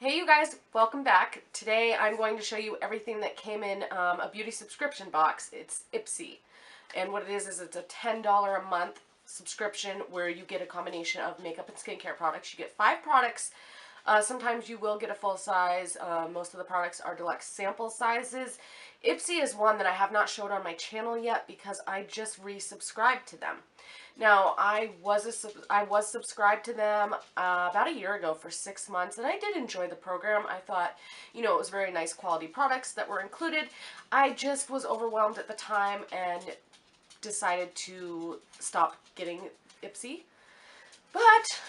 Hey you guys, welcome back. Today I'm going to show you everything that came in a beauty subscription box. It's Ipsy. And what it is it's a $10 a month subscription where you get a combination of makeup and skincare products. You get 5 products. Sometimes you will get a full size. Most of the products are deluxe sample sizes. Ipsy is one that I have not showed on my channel yet because I just resubscribed to them. Now, I was subscribed to them about a year ago for 6 months, and I did enjoy the program. I thought, it was very nice quality products that were included. I just was overwhelmed at the time and decided to stop getting Ipsy. But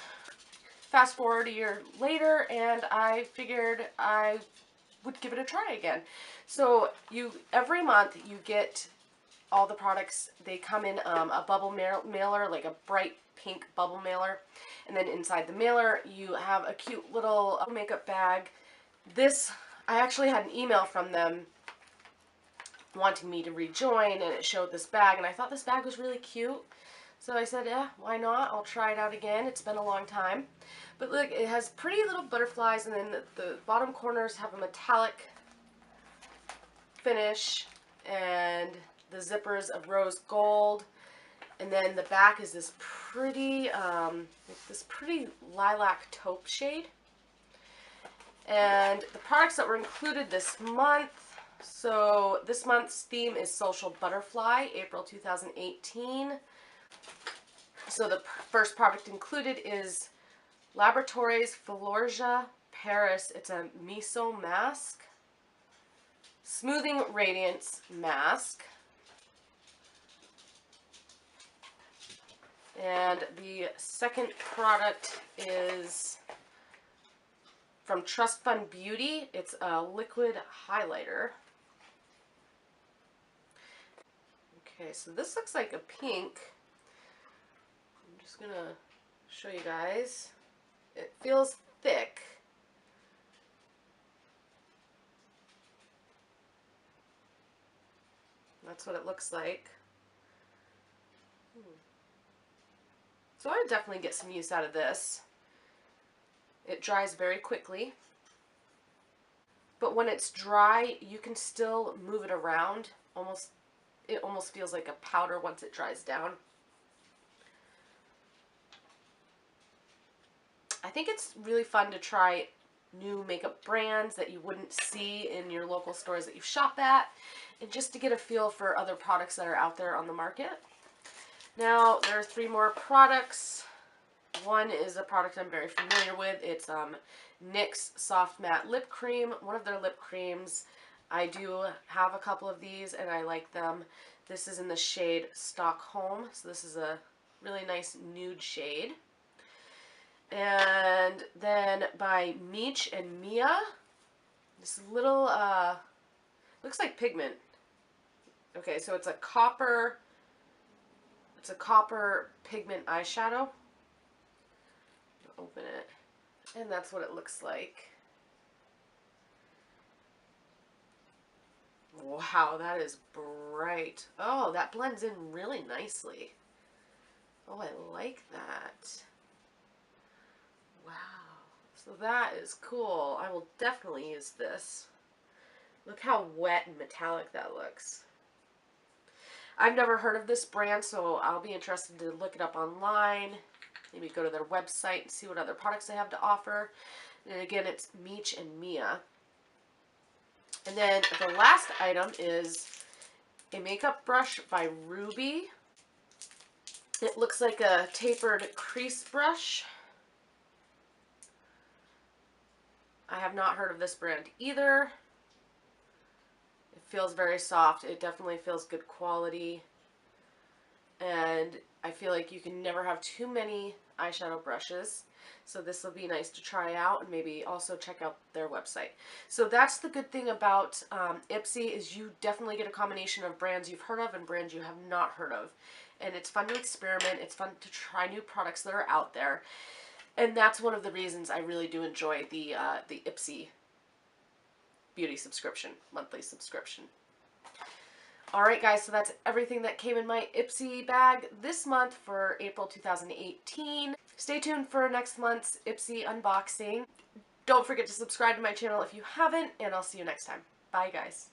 fast forward a year later, and I figured I would give it a try again. So every month you get all the products. They come in a bubble mailer, like a bright pink bubble mailer. And then inside the mailer, you have a cute little makeup bag. I actually had an email from them wanting me to rejoin, and it showed this bag, and I thought this bag was really cute. So I said, yeah, why not? I'll try it out again. It's been a long time. But look, it has pretty little butterflies, and then the bottom corners have a metallic finish, and the zippers of rose gold, and then the back is this pretty lilac taupe shade. And the products that were included this month, so this month's theme is Social Butterfly, April 2018. So the first product included is Laboratories Filorga Paris. It's a miso mask, smoothing radiance mask. And the second product is from Trust Fund Beauty. It's a liquid highlighter. Okay, so this looks like a pink. I'm just going to show you guys. It feels thick. That's what it looks like. So I would definitely get some use out of this. It dries very quickly, but when it's dry, you can still move it around. It almost feels like a powder once it dries down. I think it's really fun to try new makeup brands that you wouldn't see in your local stores that you shop at, and just to get a feel for other products that are out there on the market. Now, there are 3 more products. One is a product I'm very familiar with. It's NYX Soft Matte Lip Cream, one of their lip creams. I do have a couple of these, and I like them. This is in the shade Stockholm, so this is a really nice nude shade. And then by Meech and Mia, this little, looks like pigment. Okay, so it's a copper pigment eyeshadow. Open it, and that's what it looks like. Wow, that is bright. Oh, that blends in really nicely. Oh, I like that. Wow, so that is cool. I will definitely use this. Look how wet and metallic that looks. I've never heard of this brand, so I'll be interested to look it up online. Maybe go to their website and see what other products they have to offer. And again, it's Meech and Mia. And then the last item is a makeup brush by Ruby. It looks like a tapered crease brush. I have not heard of this brand either. It feels very soft. It definitely feels good quality. And I feel like you can never have too many eyeshadow brushes. So this will be nice to try out, and maybe also check out their website. So that's the good thing about Ipsy, is you definitely get a combination of brands you've heard of and brands you have not heard of. And it's fun to experiment. It's fun to try new products that are out there. And that's one of the reasons I really do enjoy the Ipsy beauty subscription, monthly subscription. Alright guys, so that's everything that came in my Ipsy bag this month for April 2018. Stay tuned for next month's Ipsy unboxing. Don't forget to subscribe to my channel if you haven't, and I'll see you next time. Bye, guys.